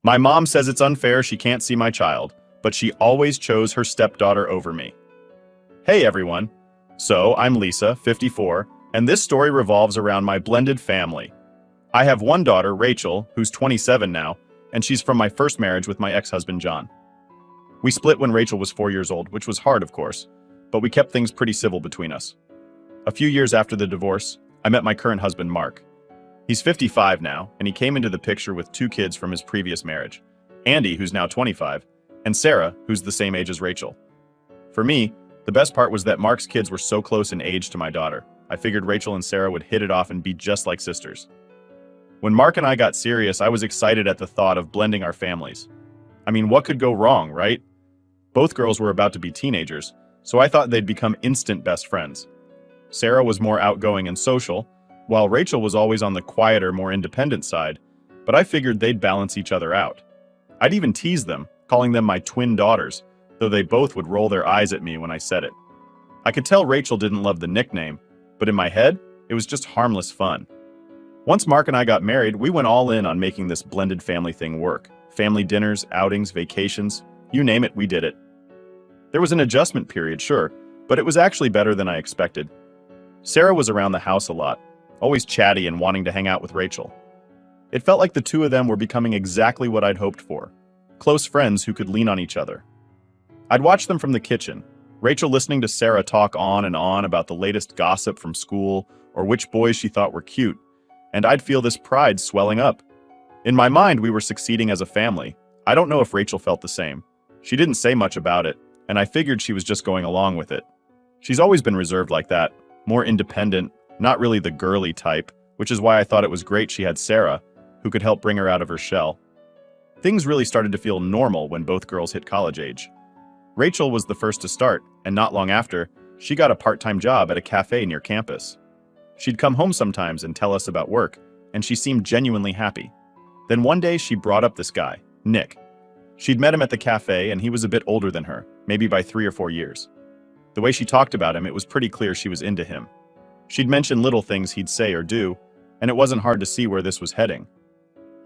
My mom says it's unfair she can't see my child, but she always chose her stepdaughter over me. Hey everyone. So, I'm Lisa, 54, and this story revolves around my blended family. I have one daughter, Rachel, who's 27 now, and she's from my first marriage with my ex-husband, John. We split when Rachel was 4 years old, which was hard, of course, but we kept things pretty civil between us. A few years after the divorce, I met my current husband, Mark. He's 55 now, and he came into the picture with 2 kids from his previous marriage, Andy, who's now 25, and Sarah, who's the same age as Rachel. For me, the best part was that Mark's kids were so close in age to my daughter. I figured Rachel and Sarah would hit it off and be just like sisters. When Mark and I got serious, I was excited at the thought of blending our families. I mean, what could go wrong, right? Both girls were about to be teenagers, so I thought they'd become instant best friends. Sarah was more outgoing and social, while Rachel was always on the quieter, more independent side, but I figured they'd balance each other out. I'd even tease them, calling them my twin daughters, though they both would roll their eyes at me when I said it. I could tell Rachel didn't love the nickname, but in my head, it was just harmless fun. Once Mark and I got married, we went all in on making this blended family thing work. Family dinners, outings, vacations, you name it, we did it. There was an adjustment period, sure, but it was actually better than I expected. Sarah was around the house a lot, always chatty and wanting to hang out with Rachel. It felt like the two of them were becoming exactly what I'd hoped for, close friends who could lean on each other. I'd watch them from the kitchen, Rachel listening to Sarah talk on and on about the latest gossip from school or which boys she thought were cute, and I'd feel this pride swelling up. In my mind, we were succeeding as a family. I don't know if Rachel felt the same. She didn't say much about it, and I figured she was just going along with it. She's always been reserved like that, more independent, not really the girly type, which is why I thought it was great she had Sarah, who could help bring her out of her shell. Things really started to feel normal when both girls hit college age. Rachel was the first to start, and not long after, she got a part-time job at a cafe near campus. She'd come home sometimes and tell us about work, and she seemed genuinely happy. Then one day she brought up this guy, Nick. She'd met him at the cafe, and he was a bit older than her, maybe by 3 or 4 years. The way she talked about him, it was pretty clear she was into him. She'd mention little things he'd say or do, and it wasn't hard to see where this was heading.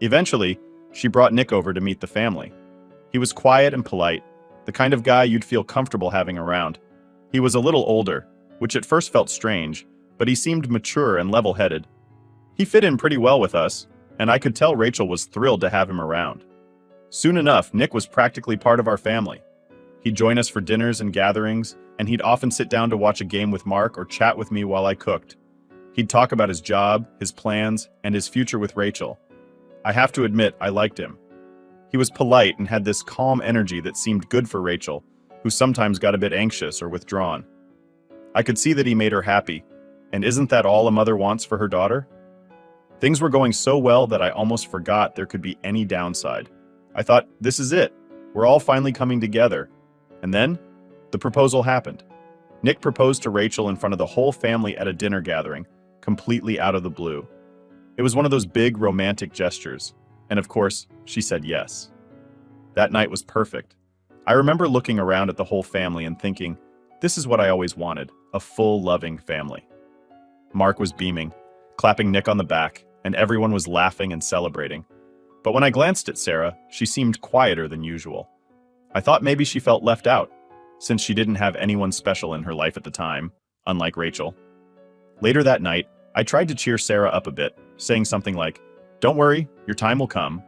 Eventually, she brought Nick over to meet the family. He was quiet and polite, the kind of guy you'd feel comfortable having around. He was a little older, which at first felt strange, but he seemed mature and level-headed. He fit in pretty well with us, and I could tell Rachel was thrilled to have him around. Soon enough, Nick was practically part of our family. He'd join us for dinners and gatherings, and he'd often sit down to watch a game with Mark or chat with me while I cooked. He'd talk about his job, his plans, and his future with Rachel. I have to admit, I liked him. He was polite and had this calm energy that seemed good for Rachel, who sometimes got a bit anxious or withdrawn. I could see that he made her happy, and isn't that all a mother wants for her daughter? Things were going so well that I almost forgot there could be any downside. I thought, this is it. We're all finally coming together. And then, the proposal happened. Nick proposed to Rachel in front of the whole family at a dinner gathering, completely out of the blue. It was one of those big romantic gestures, and of course, she said yes. That night was perfect. I remember looking around at the whole family and thinking, this is what I always wanted, a full, loving family. Mark was beaming, clapping Nick on the back, and everyone was laughing and celebrating. But when I glanced at Sarah, she seemed quieter than usual. I thought maybe she felt left out, since she didn't have anyone special in her life at the time, unlike Rachel. Later that night, I tried to cheer Sarah up a bit, saying something like, "Don't worry, your time will come."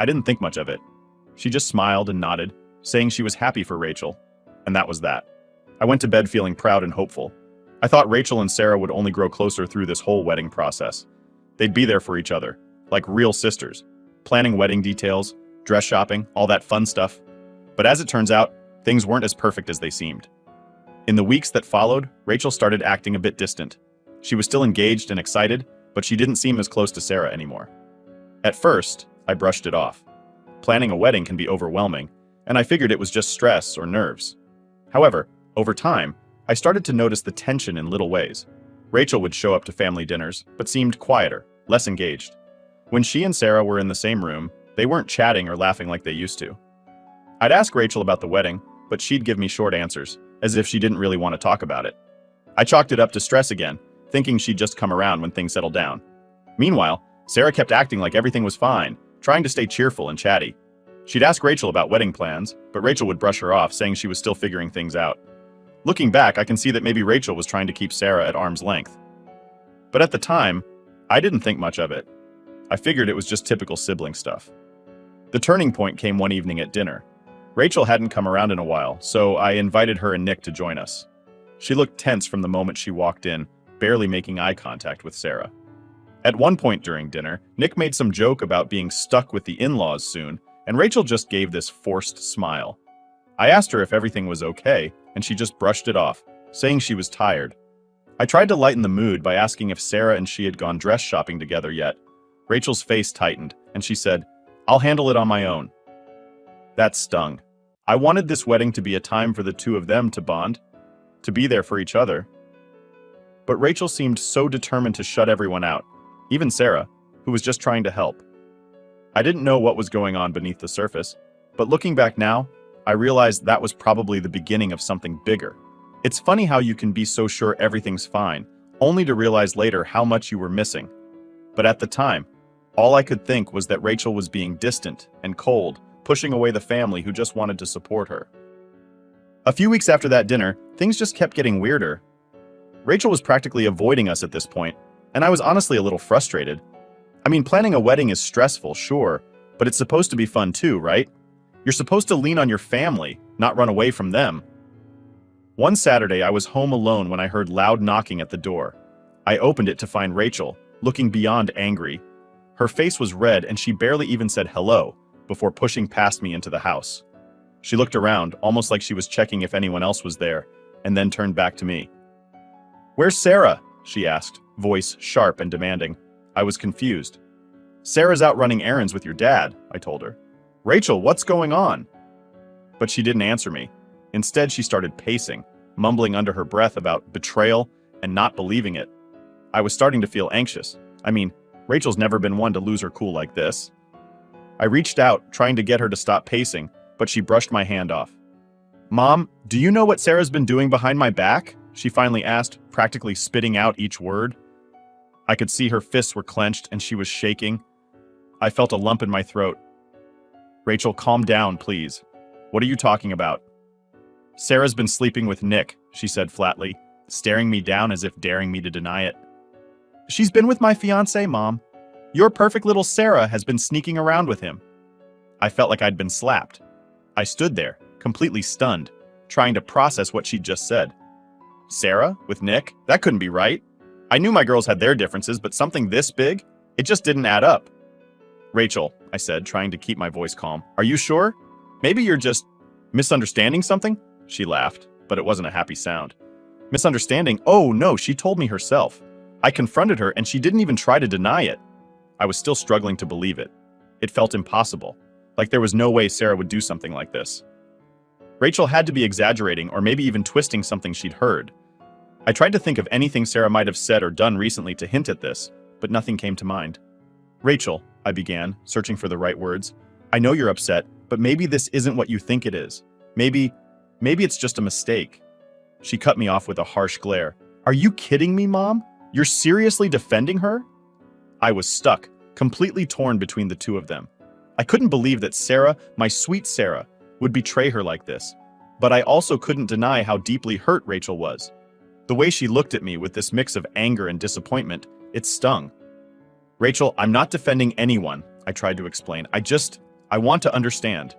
I didn't think much of it. She just smiled and nodded, saying she was happy for Rachel, and that was that. I went to bed feeling proud and hopeful. I thought Rachel and Sarah would only grow closer through this whole wedding process. They'd be there for each other, like real sisters, planning wedding details, dress shopping, all that fun stuff. But as it turns out, things weren't as perfect as they seemed. In the weeks that followed, Rachel started acting a bit distant. She was still engaged and excited, but she didn't seem as close to Sarah anymore. At first, I brushed it off. Planning a wedding can be overwhelming, and I figured it was just stress or nerves. However, over time, I started to notice the tension in little ways. Rachel would show up to family dinners, but seemed quieter, less engaged. When she and Sarah were in the same room, they weren't chatting or laughing like they used to. I'd ask Rachel about the wedding, but she'd give me short answers, as if she didn't really want to talk about it. I chalked it up to stress again, thinking she'd just come around when things settled down. Meanwhile, Sarah kept acting like everything was fine, trying to stay cheerful and chatty. She'd ask Rachel about wedding plans, but Rachel would brush her off, saying she was still figuring things out. Looking back, I can see that maybe Rachel was trying to keep Sarah at arm's length. But at the time, I didn't think much of it. I figured it was just typical sibling stuff. The turning point came one evening at dinner. Rachel hadn't come around in a while, so I invited her and Nick to join us. She looked tense from the moment she walked in, barely making eye contact with Sarah. At one point during dinner, Nick made some joke about being stuck with the in-laws soon, and Rachel just gave this forced smile. I asked her if everything was okay, and she just brushed it off, saying she was tired. I tried to lighten the mood by asking if Sarah and she had gone dress shopping together yet. Rachel's face tightened, and she said, "I'll handle it on my own." That stung. I wanted this wedding to be a time for the two of them to bond, to be there for each other. But Rachel seemed so determined to shut everyone out, even Sarah, who was just trying to help. I didn't know what was going on beneath the surface, but looking back now, I realized that was probably the beginning of something bigger. It's funny how you can be so sure everything's fine, only to realize later how much you were missing. But at the time, all I could think was that Rachel was being distant and cold, pushing away the family who just wanted to support her. A few weeks after that dinner, things just kept getting weirder. Rachel was practically avoiding us at this point, and I was honestly a little frustrated. I mean, planning a wedding is stressful, sure, but it's supposed to be fun too, right? You're supposed to lean on your family, not run away from them. One Saturday, I was home alone when I heard loud knocking at the door. I opened it to find Rachel, looking beyond angry. Her face was red and she barely even said hello before pushing past me into the house. She looked around, almost like she was checking if anyone else was there, and then turned back to me. "Where's Sarah?" she asked, voice sharp and demanding. I was confused. "Sarah's out running errands with your dad," I told her. "Rachel, what's going on?" But she didn't answer me. Instead, she started pacing, mumbling under her breath about betrayal and not believing it. I was starting to feel anxious. I mean, Rachel's never been one to lose her cool like this. I reached out, trying to get her to stop pacing, but she brushed my hand off. "Mom, do you know what Sarah's been doing behind my back?" she finally asked, practically spitting out each word. I could see her fists were clenched and she was shaking. I felt a lump in my throat. "Rachel, calm down, please. What are you talking about?" "Sarah's been sleeping with Nick," she said flatly, staring me down as if daring me to deny it. "She's been with my fiancé, Mom. Your perfect little Sarah has been sneaking around with him." I felt like I'd been slapped. I stood there, completely stunned, trying to process what she'd just said. Sarah? With Nick? That couldn't be right. I knew my girls had their differences, but something this big? It just didn't add up. "Rachel," I said, trying to keep my voice calm, "are you sure? Maybe you're just misunderstanding something?" She laughed, but it wasn't a happy sound. "Misunderstanding? Oh no, she told me herself. I confronted her and she didn't even try to deny it." I was still struggling to believe it. It felt impossible, like there was no way Sarah would do something like this. Rachel had to be exaggerating or maybe even twisting something she'd heard. I tried to think of anything Sarah might have said or done recently to hint at this, but nothing came to mind. "Rachel," I began, searching for the right words, "I know you're upset, but maybe this isn't what you think it is. Maybe it's just a mistake." She cut me off with a harsh glare. "Are you kidding me, Mom? You're seriously defending her?" I was stuck, completely torn between the two of them. I couldn't believe that Sarah, my sweet Sarah, would betray her like this, but I also couldn't deny how deeply hurt Rachel was. The way she looked at me with this mix of anger and disappointment, it stung. "Rachel, I'm not defending anyone," I tried to explain. I want to understand.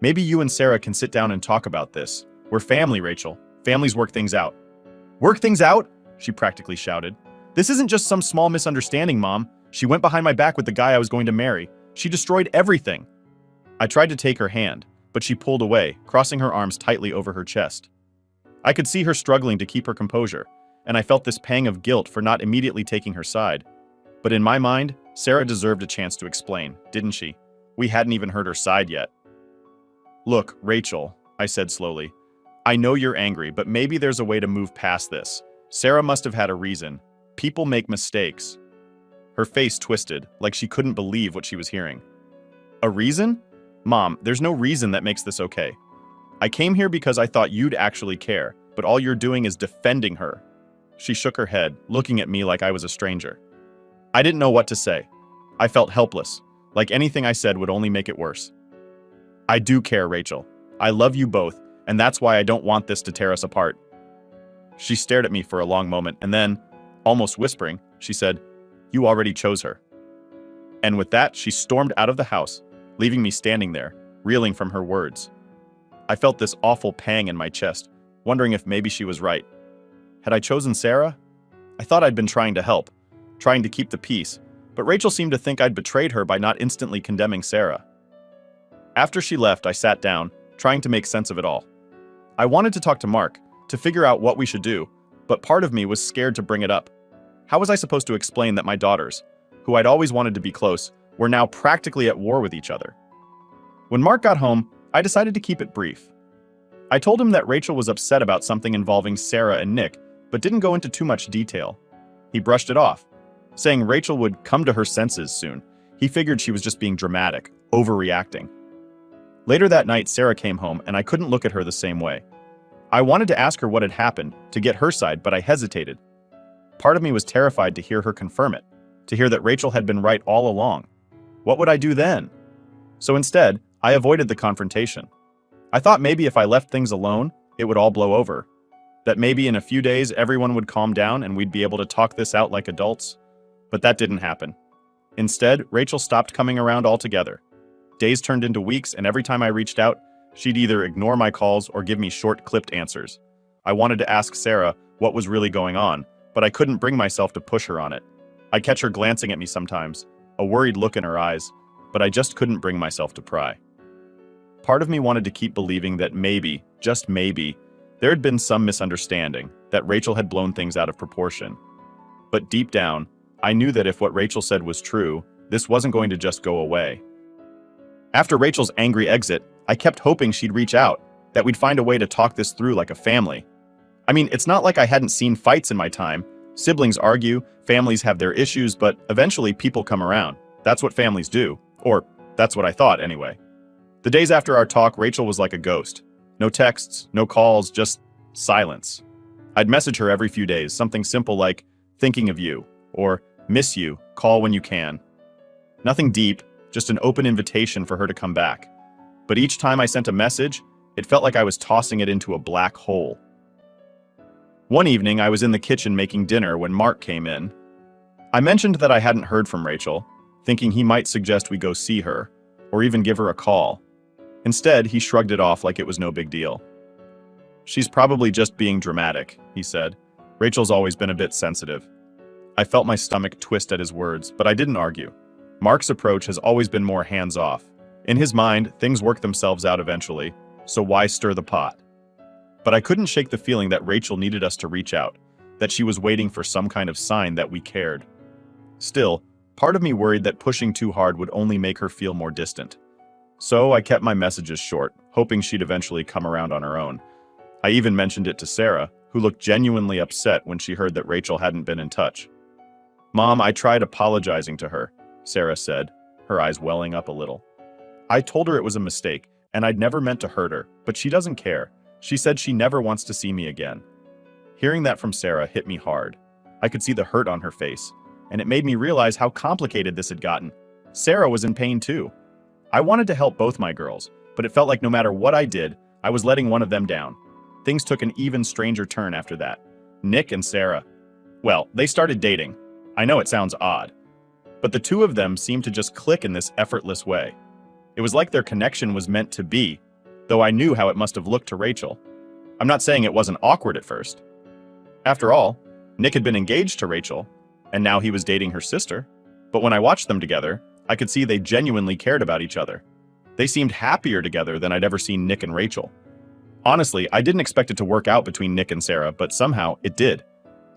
Maybe you and Sarah can sit down and talk about this. We're family, Rachel. Families work things out." "Work things out?" she practically shouted. "This isn't just some small misunderstanding, Mom. She went behind my back with the guy I was going to marry. She destroyed everything." I tried to take her hand, but she pulled away, crossing her arms tightly over her chest. I could see her struggling to keep her composure, and I felt this pang of guilt for not immediately taking her side. But in my mind, Sarah deserved a chance to explain, didn't she? We hadn't even heard her side yet. "Look, Rachel," I said slowly, "I know you're angry, but maybe there's a way to move past this. Sarah must have had a reason. People make mistakes." Her face twisted, like she couldn't believe what she was hearing. "A reason? Mom, there's no reason that makes this okay. I came here because I thought you'd actually care, but all you're doing is defending her." She shook her head, looking at me like I was a stranger. I didn't know what to say. I felt helpless, like anything I said would only make it worse. I do care, Rachel. I love you both, and that's why I don't want this to tear us apart. She stared at me for a long moment, and then, almost whispering, she said, "You already chose her." And with that, she stormed out of the house, leaving me standing there, reeling from her words. I felt this awful pang in my chest, wondering if maybe she was right. Had I chosen Sarah? I thought I'd been trying to help, trying to keep the peace, but Rachel seemed to think I'd betrayed her by not instantly condemning Sarah. After she left, I sat down, trying to make sense of it all. I wanted to talk to Mark, to figure out what we should do, but part of me was scared to bring it up. How was I supposed to explain that my daughters, who I'd always wanted to be close, were now practically at war with each other? When Mark got home, I decided to keep it brief. I told him that Rachel was upset about something involving Sarah and Nick, but didn't go into too much detail. He brushed it off, saying Rachel would come to her senses soon. He figured she was just being dramatic, overreacting. Later that night, Sarah came home, and I couldn't look at her the same way. I wanted to ask her what had happened, to get her side, but I hesitated. Part of me was terrified to hear her confirm it, to hear that Rachel had been right all along. What would I do then? So instead, I avoided the confrontation. I thought maybe if I left things alone, it would all blow over. That maybe in a few days everyone would calm down and we'd be able to talk this out like adults. But that didn't happen. Instead, Rachel stopped coming around altogether. Days turned into weeks, and every time I reached out, she'd either ignore my calls or give me short, clipped answers. I wanted to ask Sarah what was really going on, but I couldn't bring myself to push her on it. I'd catch her glancing at me sometimes, a worried look in her eyes, but I just couldn't bring myself to pry. Part of me wanted to keep believing that maybe, just maybe, there had been some misunderstanding, that Rachel had blown things out of proportion. But deep down, I knew that if what Rachel said was true, this wasn't going to just go away. After Rachel's angry exit, I kept hoping she'd reach out, that we'd find a way to talk this through like a family. I mean, it's not like I hadn't seen fights in my time. Siblings argue, families have their issues, but eventually people come around. That's what families do. Or, that's what I thought anyway. The days after our talk, Rachel was like a ghost. No texts, no calls, just silence. I'd message her every few days, something simple like, "Thinking of you," or "Miss you, call when you can." Nothing deep, just an open invitation for her to come back. But each time I sent a message, it felt like I was tossing it into a black hole. One evening, I was in the kitchen making dinner when Mark came in. I mentioned that I hadn't heard from Rachel, thinking he might suggest we go see her, or even give her a call. Instead, he shrugged it off like it was no big deal. "She's probably just being dramatic," he said. "Rachel's always been a bit sensitive." I felt my stomach twist at his words, but I didn't argue. Mark's approach has always been more hands-off. In his mind, things work themselves out eventually, so why stir the pot? But I couldn't shake the feeling that Rachel needed us to reach out, that she was waiting for some kind of sign that we cared. Still, part of me worried that pushing too hard would only make her feel more distant. So I kept my messages short, hoping she'd eventually come around on her own. I even mentioned it to Sarah, who looked genuinely upset when she heard that Rachel hadn't been in touch. "Mom, I tried apologizing to her," Sarah said, her eyes welling up a little. "I told her it was a mistake, and I'd never meant to hurt her, but she doesn't care. She said she never wants to see me again." Hearing that from Sarah hit me hard. I could see the hurt on her face, and it made me realize how complicated this had gotten. Sarah was in pain too. I wanted to help both my girls, but it felt like no matter what I did, I was letting one of them down. Things took an even stranger turn after that. Nick and Sarah. Well, they started dating. I know it sounds odd, but the two of them seemed to just click in this effortless way. It was like their connection was meant to be, though I knew how it must have looked to Rachel. I'm not saying it wasn't awkward at first. After all, Nick had been engaged to Rachel, and now he was dating her sister. But when I watched them together, I could see they genuinely cared about each other. They seemed happier together than I'd ever seen Nick and Rachel. Honestly, I didn't expect it to work out between Nick and Sarah, but somehow it did.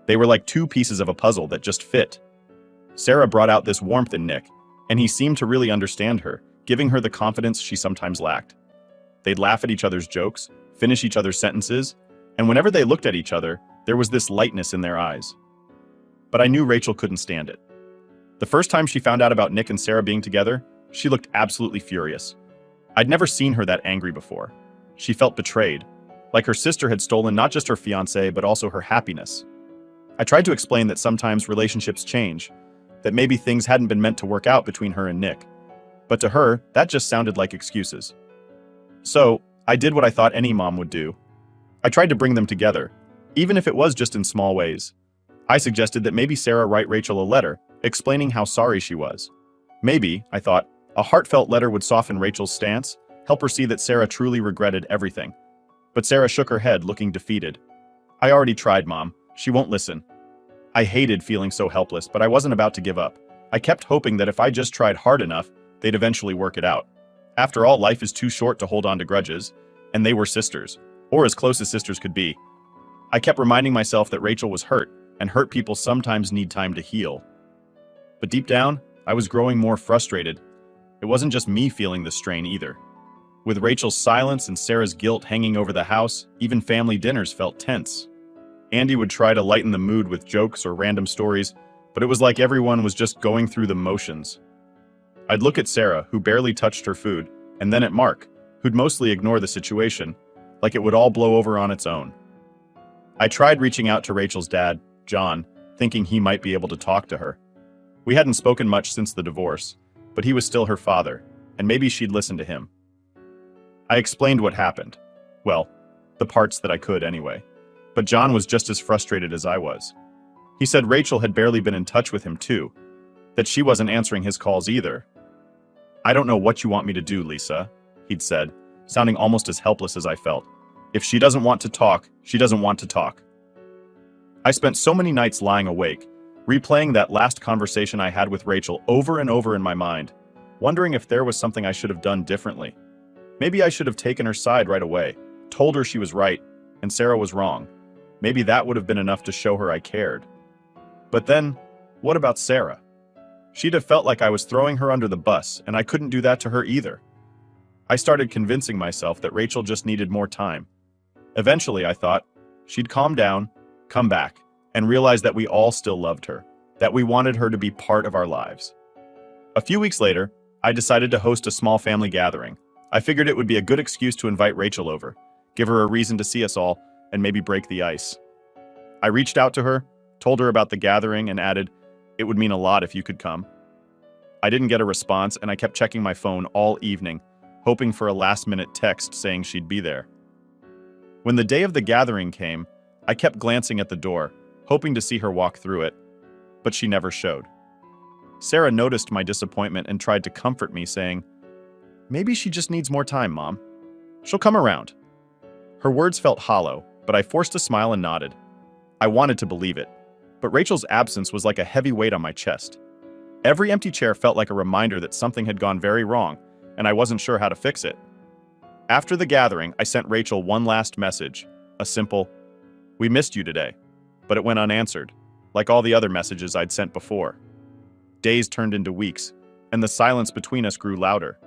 They were like two pieces of a puzzle that just fit. Sarah brought out this warmth in Nick, and he seemed to really understand her, giving her the confidence she sometimes lacked. They'd laugh at each other's jokes, finish each other's sentences, and whenever they looked at each other, there was this lightness in their eyes. But I knew Rachel couldn't stand it. The first time she found out about Nick and Sarah being together, she looked absolutely furious. I'd never seen her that angry before. She felt betrayed, like her sister had stolen not just her fiancé, but also her happiness. I tried to explain that sometimes relationships change, that maybe things hadn't been meant to work out between her and Nick. But to her, that just sounded like excuses. So, I did what I thought any mom would do. I tried to bring them together, even if it was just in small ways. I suggested that maybe Sarah write Rachel a letter, explaining how sorry she was. Maybe, I thought, a heartfelt letter would soften Rachel's stance, help her see that Sarah truly regretted everything. But Sarah shook her head, looking defeated. I already tried, Mom. She won't listen. I hated feeling so helpless, but I wasn't about to give up. I kept hoping that if I just tried hard enough, they'd eventually work it out. After all, life is too short to hold on to grudges, and they were sisters, or as close as sisters could be. I kept reminding myself that Rachel was hurt, and hurt people sometimes need time to heal. But deep down, I was growing more frustrated. It wasn't just me feeling the strain either. With Rachel's silence and Sarah's guilt hanging over the house, even family dinners felt tense. Andy would try to lighten the mood with jokes or random stories, but it was like everyone was just going through the motions. I'd look at Sarah, who barely touched her food, and then at Mark, who'd mostly ignore the situation, like it would all blow over on its own. I tried reaching out to Rachel's dad, John, thinking he might be able to talk to her. We hadn't spoken much since the divorce, but he was still her father, and maybe she'd listen to him. I explained what happened. Well, the parts that I could anyway. But John was just as frustrated as I was. He said Rachel had barely been in touch with him too, that she wasn't answering his calls either. I don't know what you want me to do, Lisa, he'd said, sounding almost as helpless as I felt. If she doesn't want to talk, she doesn't want to talk. I spent so many nights lying awake, replaying that last conversation I had with Rachel over and over in my mind, wondering if there was something I should have done differently. Maybe I should have taken her side right away, told her she was right, and Sarah was wrong. Maybe that would have been enough to show her I cared. But then, what about Sarah? She'd have felt like I was throwing her under the bus, and I couldn't do that to her either. I started convincing myself that Rachel just needed more time. Eventually, I thought, she'd calm down, come back, and realize that we all still loved her, that we wanted her to be part of our lives. A few weeks later, I decided to host a small family gathering. I figured it would be a good excuse to invite Rachel over, give her a reason to see us all, and maybe break the ice. I reached out to her, told her about the gathering, and added, it would mean a lot if you could come. I didn't get a response, and I kept checking my phone all evening, hoping for a last-minute text saying she'd be there. When the day of the gathering came, I kept glancing at the door, hoping to see her walk through it, but she never showed. Sarah noticed my disappointment and tried to comfort me, saying, maybe she just needs more time, Mom. She'll come around. Her words felt hollow, but I forced a smile and nodded. I wanted to believe it, but Rachel's absence was like a heavy weight on my chest. Every empty chair felt like a reminder that something had gone very wrong, and I wasn't sure how to fix it. After the gathering, I sent Rachel one last message, a simple, "We missed you today," but it went unanswered, like all the other messages I'd sent before. Days turned into weeks, and the silence between us grew louder.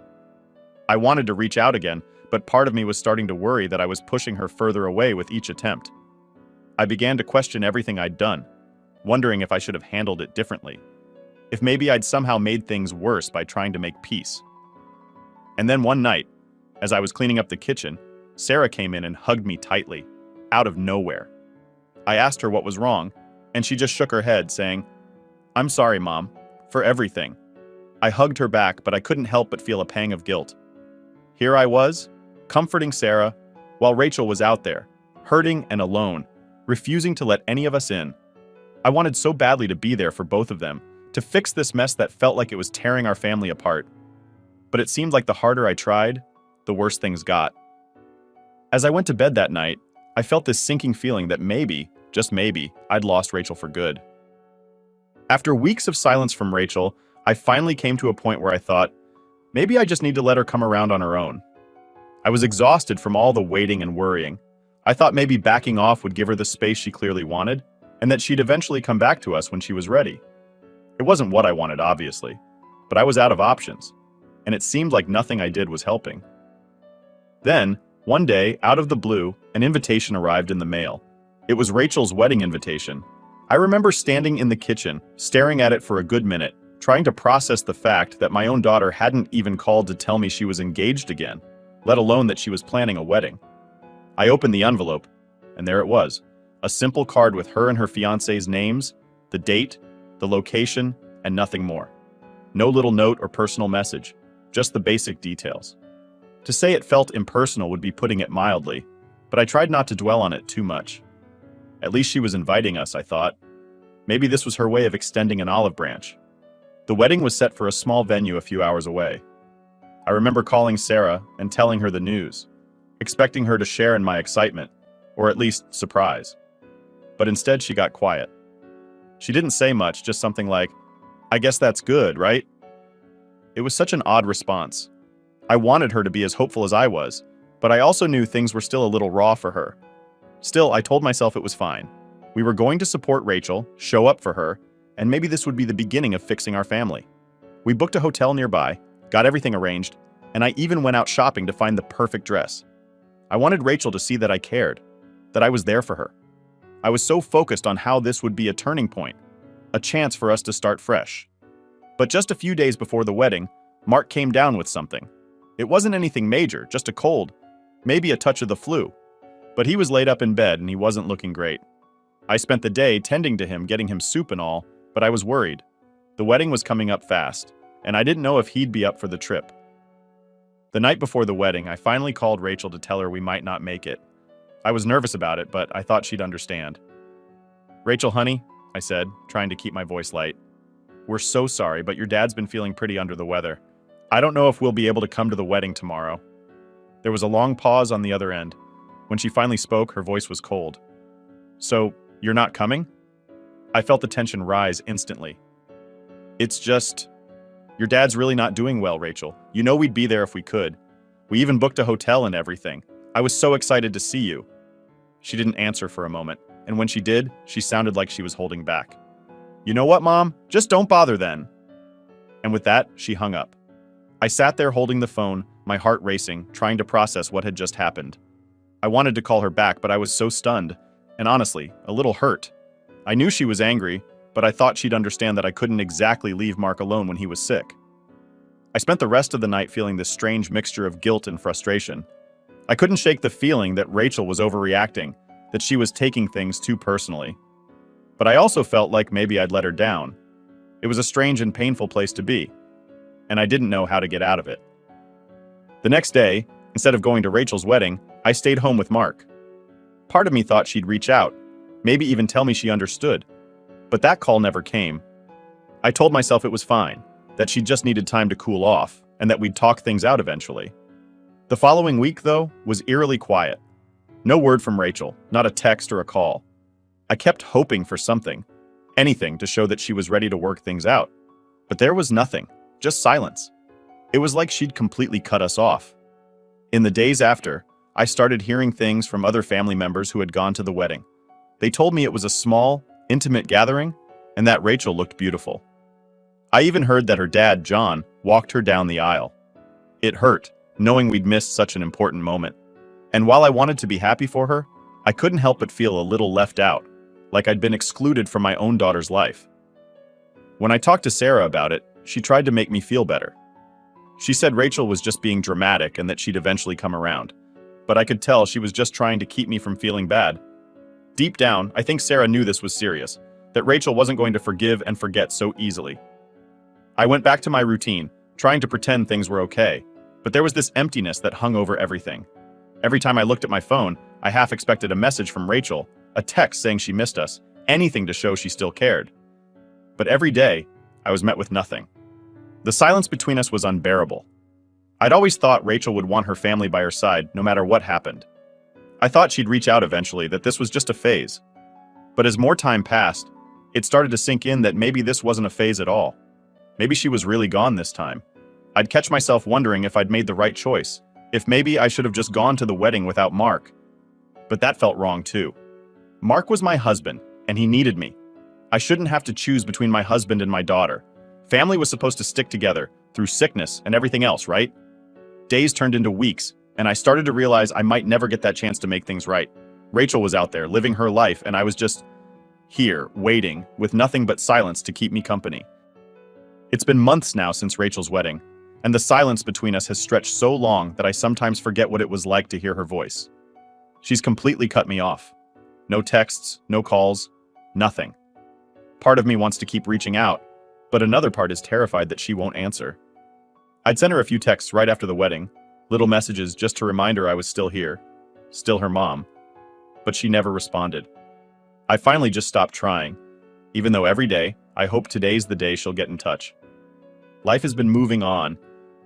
I wanted to reach out again, but part of me was starting to worry that I was pushing her further away with each attempt. I began to question everything I'd done, wondering if I should have handled it differently, if maybe I'd somehow made things worse by trying to make peace. And then one night, as I was cleaning up the kitchen, Sarah came in and hugged me tightly, out of nowhere. I asked her what was wrong, and she just shook her head, saying, "I'm sorry, Mom, for everything." I hugged her back, but I couldn't help but feel a pang of guilt. Here I was, comforting Sarah, while Rachel was out there, hurting and alone, refusing to let any of us in. I wanted so badly to be there for both of them, to fix this mess that felt like it was tearing our family apart. But it seemed like the harder I tried, the worse things got. As I went to bed that night, I felt this sinking feeling that maybe, just maybe, I'd lost Rachel for good. After weeks of silence from Rachel, I finally came to a point where I thought, maybe I just need to let her come around on her own. I was exhausted from all the waiting and worrying. I thought maybe backing off would give her the space she clearly wanted, and that she'd eventually come back to us when she was ready. It wasn't what I wanted, obviously, but I was out of options, and it seemed like nothing I did was helping. Then, one day, out of the blue, an invitation arrived in the mail. It was Rachel's wedding invitation. I remember standing in the kitchen, staring at it for a good minute, trying to process the fact that my own daughter hadn't even called to tell me she was engaged again, let alone that she was planning a wedding. I opened the envelope, and there it was, a simple card with her and her fiancé's names, the date, the location, and nothing more. No little note or personal message, just the basic details. To say it felt impersonal would be putting it mildly, but I tried not to dwell on it too much. At least she was inviting us, I thought. Maybe this was her way of extending an olive branch. The wedding was set for a small venue a few hours away. I remember calling Sarah and telling her the news, expecting her to share in my excitement, or at least surprise. But instead she got quiet. She didn't say much, just something like, "I guess that's good, right?" It was such an odd response. I wanted her to be as hopeful as I was, but I also knew things were still a little raw for her. Still, I told myself it was fine. We were going to support Rachel, show up for her, and maybe this would be the beginning of fixing our family. We booked a hotel nearby, got everything arranged, and I even went out shopping to find the perfect dress. I wanted Rachel to see that I cared, that I was there for her. I was so focused on how this would be a turning point, a chance for us to start fresh. But just a few days before the wedding, Mark came down with something. It wasn't anything major, just a cold, maybe a touch of the flu. But he was laid up in bed and he wasn't looking great. I spent the day tending to him, getting him soup and all, but I was worried. The wedding was coming up fast, and I didn't know if he'd be up for the trip. The night before the wedding, I finally called Rachel to tell her we might not make it. I was nervous about it, but I thought she'd understand. "Rachel, honey," I said, trying to keep my voice light. "We're so sorry, but your dad's been feeling pretty under the weather. I don't know if we'll be able to come to the wedding tomorrow." There was a long pause on the other end. When she finally spoke, her voice was cold. "So, you're not coming?" I felt the tension rise instantly. "It's just... Your dad's really not doing well, Rachel. You know we'd be there if we could. We even booked a hotel and everything. I was so excited to see you." She didn't answer for a moment, and when she did, she sounded like she was holding back. "You know what, Mom? Just don't bother then." And with that, she hung up. I sat there holding the phone, my heart racing, trying to process what had just happened. I wanted to call her back, but I was so stunned, and honestly, a little hurt. I knew she was angry, but I thought she'd understand that I couldn't exactly leave Mark alone when he was sick. I spent the rest of the night feeling this strange mixture of guilt and frustration. I couldn't shake the feeling that Rachel was overreacting, that she was taking things too personally. But I also felt like maybe I'd let her down. It was a strange and painful place to be, and I didn't know how to get out of it. The next day, instead of going to Rachel's wedding, I stayed home with Mark. Part of me thought she'd reach out, maybe even tell me she understood. But that call never came. I told myself it was fine, that she just needed time to cool off, and that we'd talk things out eventually. The following week, though, was eerily quiet. No word from Rachel, not a text or a call. I kept hoping for something, anything to show that she was ready to work things out. But there was nothing, just silence. It was like she'd completely cut us off. In the days after, I started hearing things from other family members who had gone to the wedding. They told me it was a small, intimate gathering, and that Rachel looked beautiful. I even heard that her dad, John, walked her down the aisle. It hurt, knowing we'd missed such an important moment. And while I wanted to be happy for her, I couldn't help but feel a little left out, like I'd been excluded from my own daughter's life. When I talked to Sarah about it, she tried to make me feel better. She said Rachel was just being dramatic and that she'd eventually come around. But I could tell she was just trying to keep me from feeling bad. Deep down, I think Sarah knew this was serious, that Rachel wasn't going to forgive and forget so easily. I went back to my routine, trying to pretend things were okay, but there was this emptiness that hung over everything. Every time I looked at my phone, I half expected a message from Rachel, a text saying she missed us, anything to show she still cared. But every day, I was met with nothing. The silence between us was unbearable. I'd always thought Rachel would want her family by her side, no matter what happened. I thought she'd reach out eventually, that this was just a phase. But as more time passed, it started to sink in that maybe this wasn't a phase at all. Maybe she was really gone this time. I'd catch myself wondering if I'd made the right choice, if maybe I should have just gone to the wedding without Mark. But that felt wrong too. Mark was my husband, and he needed me. I shouldn't have to choose between my husband and my daughter. Family was supposed to stick together, through sickness and everything else, right? Days turned into weeks, and I started to realize I might never get that chance to make things right. Rachel was out there, living her life, and I was just here, waiting, with nothing but silence to keep me company. It's been months now since Rachel's wedding, and the silence between us has stretched so long that I sometimes forget what it was like to hear her voice. She's completely cut me off. No texts, no calls, nothing. Part of me wants to keep reaching out, but another part is terrified that she won't answer. I'd sent her a few texts right after the wedding, little messages just to remind her I was still here, still her mom, but she never responded. I finally just stopped trying, even though every day I hope today's the day she'll get in touch. Life has been moving on,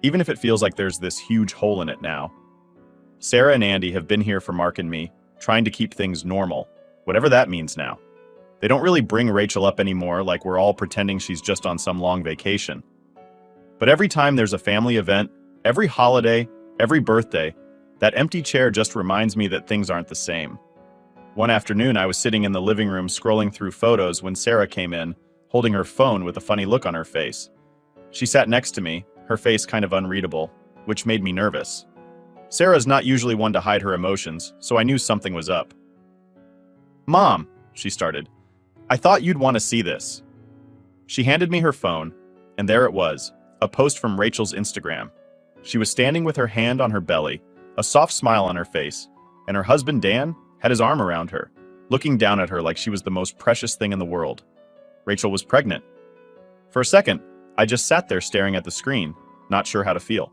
even if it feels like there's this huge hole in it now. Sarah and Andy have been here for Mark and me, trying to keep things normal, whatever that means now. They don't really bring Rachel up anymore like we're all pretending she's just on some long vacation. But every time there's a family event, every holiday, every birthday, that empty chair just reminds me that things aren't the same. One afternoon, I was sitting in the living room scrolling through photos when Sarah came in, holding her phone with a funny look on her face. She sat next to me, her face kind of unreadable, which made me nervous. Sarah's not usually one to hide her emotions, so I knew something was up. "Mom," she started, "I thought you'd want to see this." She handed me her phone, and there it was, a post from Rachel's Instagram. She was standing with her hand on her belly, a soft smile on her face, and her husband Dan had his arm around her, looking down at her like she was the most precious thing in the world. Rachel was pregnant. For a second, I just sat there staring at the screen, not sure how to feel.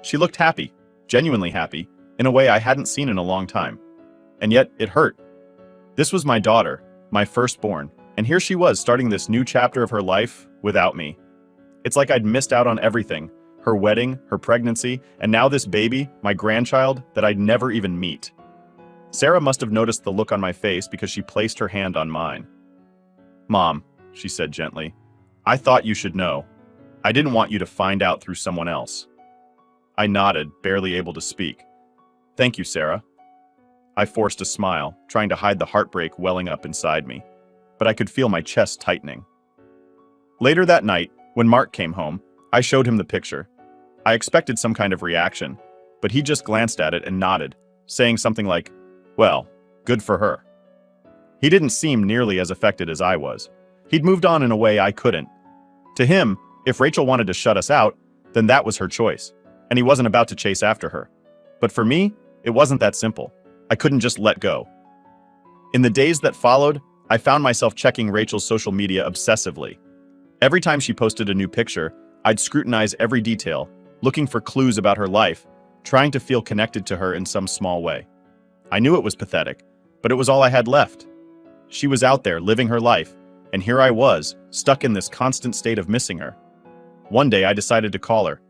She looked happy, genuinely happy, in a way I hadn't seen in a long time. And yet, it hurt. This was my daughter, my firstborn, and here she was starting this new chapter of her life without me. It's like I'd missed out on everything, her wedding, her pregnancy, and now this baby, my grandchild, that I'd never even meet. Sarah must have noticed the look on my face because she placed her hand on mine. "Mom," she said gently, "I thought you should know. I didn't want you to find out through someone else." I nodded, barely able to speak. "Thank you, Sarah." I forced a smile, trying to hide the heartbreak welling up inside me, but I could feel my chest tightening. Later that night, when Mark came home, I showed him the picture. I expected some kind of reaction, but he just glanced at it and nodded, saying something like, "Well, good for her." He didn't seem nearly as affected as I was. He'd moved on in a way I couldn't. To him, if Rachel wanted to shut us out, then that was her choice, and he wasn't about to chase after her. But for me, it wasn't that simple. I couldn't just let go. In the days that followed, I found myself checking Rachel's social media obsessively. Every time she posted a new picture, I'd scrutinize every detail, looking for clues about her life, trying to feel connected to her in some small way. I knew it was pathetic, but it was all I had left. She was out there living her life, and here I was, stuck in this constant state of missing her. One day I decided to call her.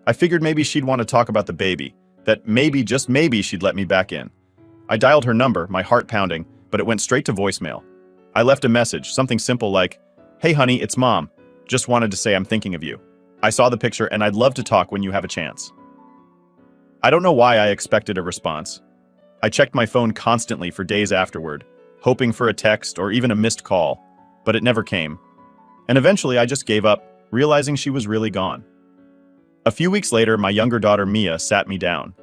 I figured maybe she'd want to talk about the baby, that maybe, just maybe, she'd let me back in. I dialed her number, my heart pounding, but it went straight to voicemail. I left a message, something simple like, "Hey honey, it's Mom. Just wanted to say I'm thinking of you. I saw the picture and I'd love to talk when you have a chance." I don't know why I expected a response. I checked my phone constantly for days afterward, hoping for a text or even a missed call, but it never came. And eventually I just gave up, realizing she was really gone. A few weeks later, my younger daughter Mia sat me down.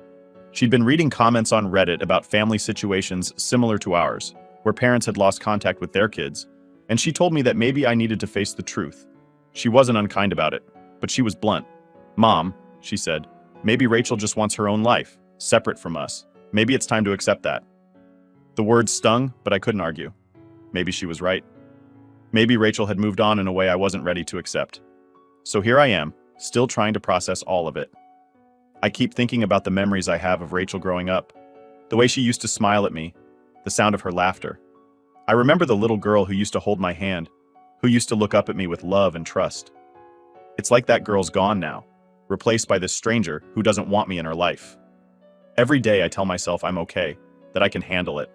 She'd been reading comments on Reddit about family situations similar to ours, where parents had lost contact with their kids, and she told me that maybe I needed to face the truth. She wasn't unkind about it, but she was blunt. "Mom," she said, "maybe Rachel just wants her own life, separate from us. Maybe it's time to accept that." The words stung, but I couldn't argue. Maybe she was right. Maybe Rachel had moved on in a way I wasn't ready to accept. So here I am, still trying to process all of it. I keep thinking about the memories I have of Rachel growing up, the way she used to smile at me, the sound of her laughter. I remember the little girl who used to hold my hand, who used to look up at me with love and trust. It's like that girl's gone now, replaced by this stranger who doesn't want me in her life. Every day I tell myself I'm okay, that I can handle it.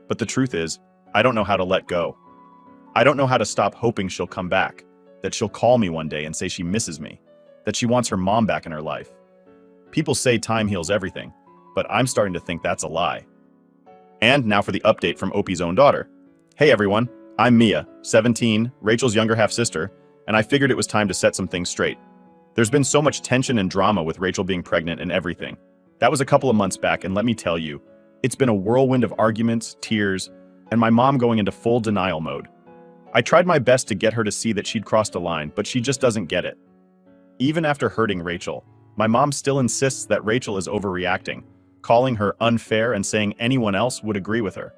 But the truth is, I don't know how to let go. I don't know how to stop hoping she'll come back, that she'll call me one day and say she misses me, that she wants her mom back in her life. People say time heals everything, but I'm starting to think that's a lie. And now for the update from Opie's own daughter. Hey everyone, I'm Mia, 17, Rachel's younger half-sister, and I figured it was time to set some things straight. There's been so much tension and drama with Rachel being pregnant and everything. That was a couple of months back, and let me tell you, it's been a whirlwind of arguments, tears, and my mom going into full denial mode. I tried my best to get her to see that she'd crossed a line, but she just doesn't get it. Even after hurting Rachel, my mom still insists that Rachel is overreacting, calling her unfair and saying anyone else would agree with her.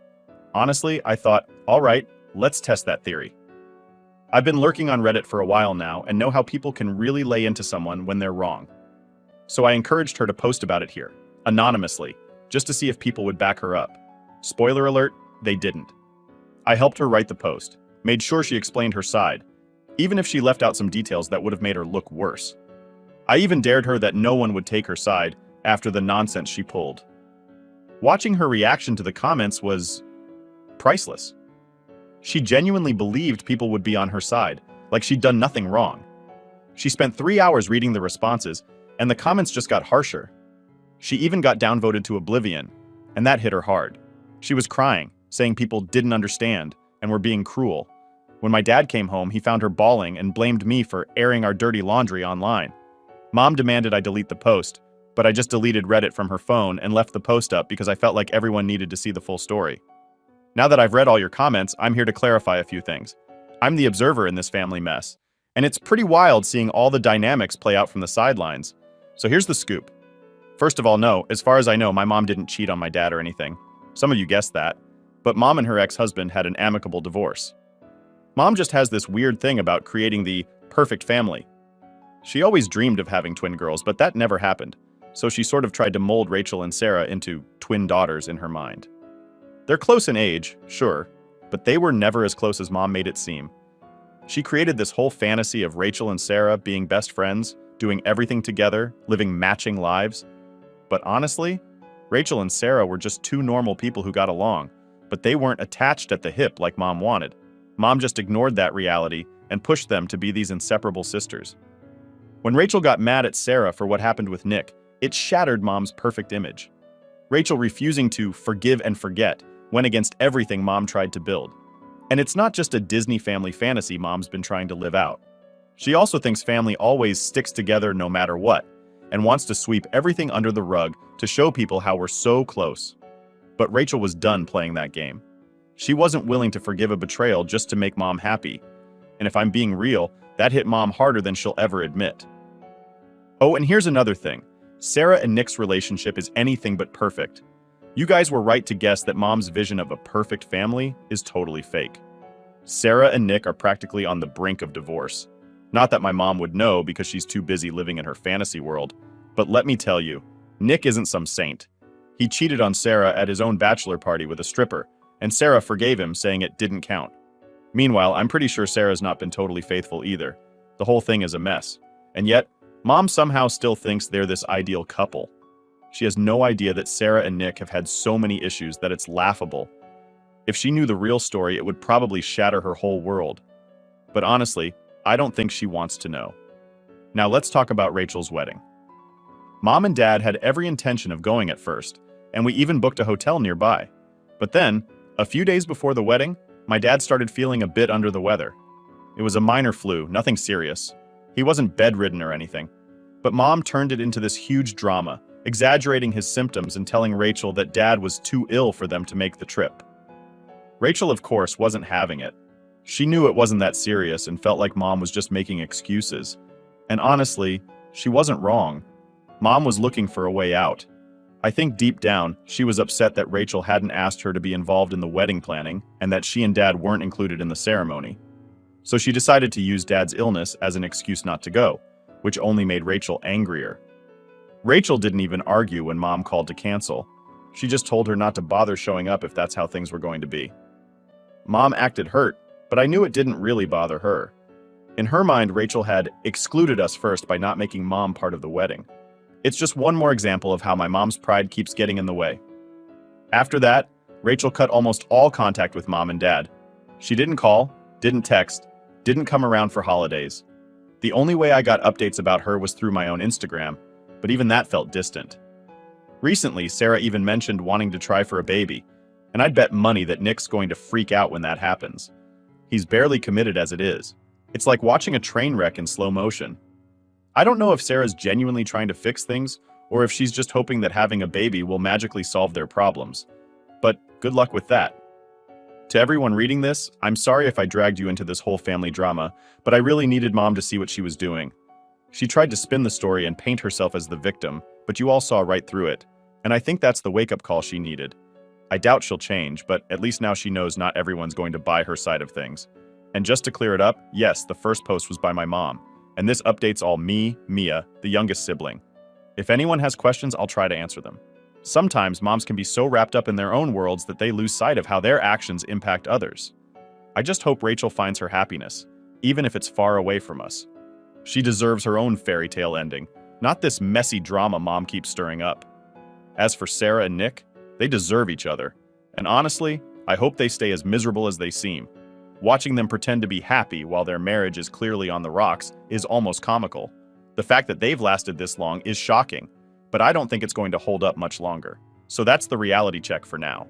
Honestly, I thought, all right, let's test that theory. I've been lurking on Reddit for a while now and know how people can really lay into someone when they're wrong. So I encouraged her to post about it here, anonymously, just to see if people would back her up. Spoiler alert, they didn't. I helped her write the post, made sure she explained her side, even if she left out some details that would have made her look worse. I even dared her that no one would take her side after the nonsense she pulled. Watching her reaction to the comments was priceless. She genuinely believed people would be on her side, like she'd done nothing wrong. She spent 3 hours reading the responses, and the comments just got harsher. She even got downvoted to oblivion, and that hit her hard. She was crying, saying people didn't understand and were being cruel. When my dad came home, he found her bawling and blamed me for airing our dirty laundry online. Mom demanded I delete the post, but I just deleted Reddit from her phone and left the post up because I felt like everyone needed to see the full story. Now that I've read all your comments, I'm here to clarify a few things. I'm the observer in this family mess, and it's pretty wild seeing all the dynamics play out from the sidelines. So here's the scoop. First of all, no, as far as I know, my mom didn't cheat on my dad or anything. Some of you guessed that. But Mom and her ex-husband had an amicable divorce. Mom just has this weird thing about creating the perfect family. She always dreamed of having twin girls, but that never happened. So she sort of tried to mold Rachel and Sarah into twin daughters in her mind. They're close in age, sure, but they were never as close as Mom made it seem. She created this whole fantasy of Rachel and Sarah being best friends, doing everything together, living matching lives. But honestly, Rachel and Sarah were just two normal people who got along, but they weren't attached at the hip like Mom wanted. Mom just ignored that reality and pushed them to be these inseparable sisters. When Rachel got mad at Sarah for what happened with Nick, it shattered Mom's perfect image. Rachel refusing to forgive and forget went against everything Mom tried to build. And it's not just a Disney family fantasy Mom's been trying to live out. She also thinks family always sticks together no matter what, and wants to sweep everything under the rug to show people how we're so close. But Rachel was done playing that game. She wasn't willing to forgive a betrayal just to make Mom happy. And if I'm being real, that hit Mom harder than she'll ever admit. Oh, and here's another thing. Sarah and Nick's relationship is anything but perfect. You guys were right to guess that Mom's vision of a perfect family is totally fake. Sarah and Nick are practically on the brink of divorce. Not that my mom would know because she's too busy living in her fantasy world, but let me tell you, Nick isn't some saint. He cheated on Sarah at his own bachelor party with a stripper, and Sarah forgave him, saying it didn't count. Meanwhile, I'm pretty sure Sarah's not been totally faithful either. The whole thing is a mess. And yet, Mom somehow still thinks they're this ideal couple. She has no idea that Sarah and Nick have had so many issues that it's laughable. If she knew the real story, it would probably shatter her whole world. But honestly, I don't think she wants to know. Now let's talk about Rachel's wedding. Mom and Dad had every intention of going at first, and we even booked a hotel nearby. But then, a few days before the wedding, my dad started feeling a bit under the weather. It was a minor flu, nothing serious. He wasn't bedridden or anything. But Mom turned it into this huge drama, exaggerating his symptoms and telling Rachel that Dad was too ill for them to make the trip. Rachel, of course, wasn't having it. She knew it wasn't that serious and felt like Mom was just making excuses. And honestly, she wasn't wrong. Mom was looking for a way out. I think deep down, she was upset that Rachel hadn't asked her to be involved in the wedding planning and that she and Dad weren't included in the ceremony. So she decided to use Dad's illness as an excuse not to go, which only made Rachel angrier. Rachel didn't even argue when Mom called to cancel. She just told her not to bother showing up if that's how things were going to be. Mom acted hurt, but I knew it didn't really bother her. In her mind, Rachel had excluded us first by not making Mom part of the wedding. It's just one more example of how my mom's pride keeps getting in the way. After that, Rachel cut almost all contact with Mom and Dad. She didn't call, didn't text, didn't come around for holidays. The only way I got updates about her was through my own Instagram, but even that felt distant. Recently, Sarah even mentioned wanting to try for a baby, and I'd bet money that Nick's going to freak out when that happens. He's barely committed as it is. It's like watching a train wreck in slow motion. I don't know if Sarah's genuinely trying to fix things, or if she's just hoping that having a baby will magically solve their problems. But good luck with that. To everyone reading this, I'm sorry if I dragged you into this whole family drama, but I really needed Mom to see what she was doing. She tried to spin the story and paint herself as the victim, but you all saw right through it. And I think that's the wake-up call she needed. I doubt she'll change, but at least now she knows not everyone's going to buy her side of things. And just to clear it up, yes, the first post was by my mom. And this updates all me, Mia, the youngest sibling. If anyone has questions, I'll try to answer them. Sometimes moms can be so wrapped up in their own worlds that they lose sight of how their actions impact others. I just hope Rachel finds her happiness, even if it's far away from us. She deserves her own fairy tale ending, not this messy drama mom keeps stirring up. As for Sarah and Nick, they deserve each other. And honestly, I hope they stay as miserable as they seem. Watching them pretend to be happy while their marriage is clearly on the rocks is almost comical. The fact that they've lasted this long is shocking, but I don't think it's going to hold up much longer. So that's the reality check for now.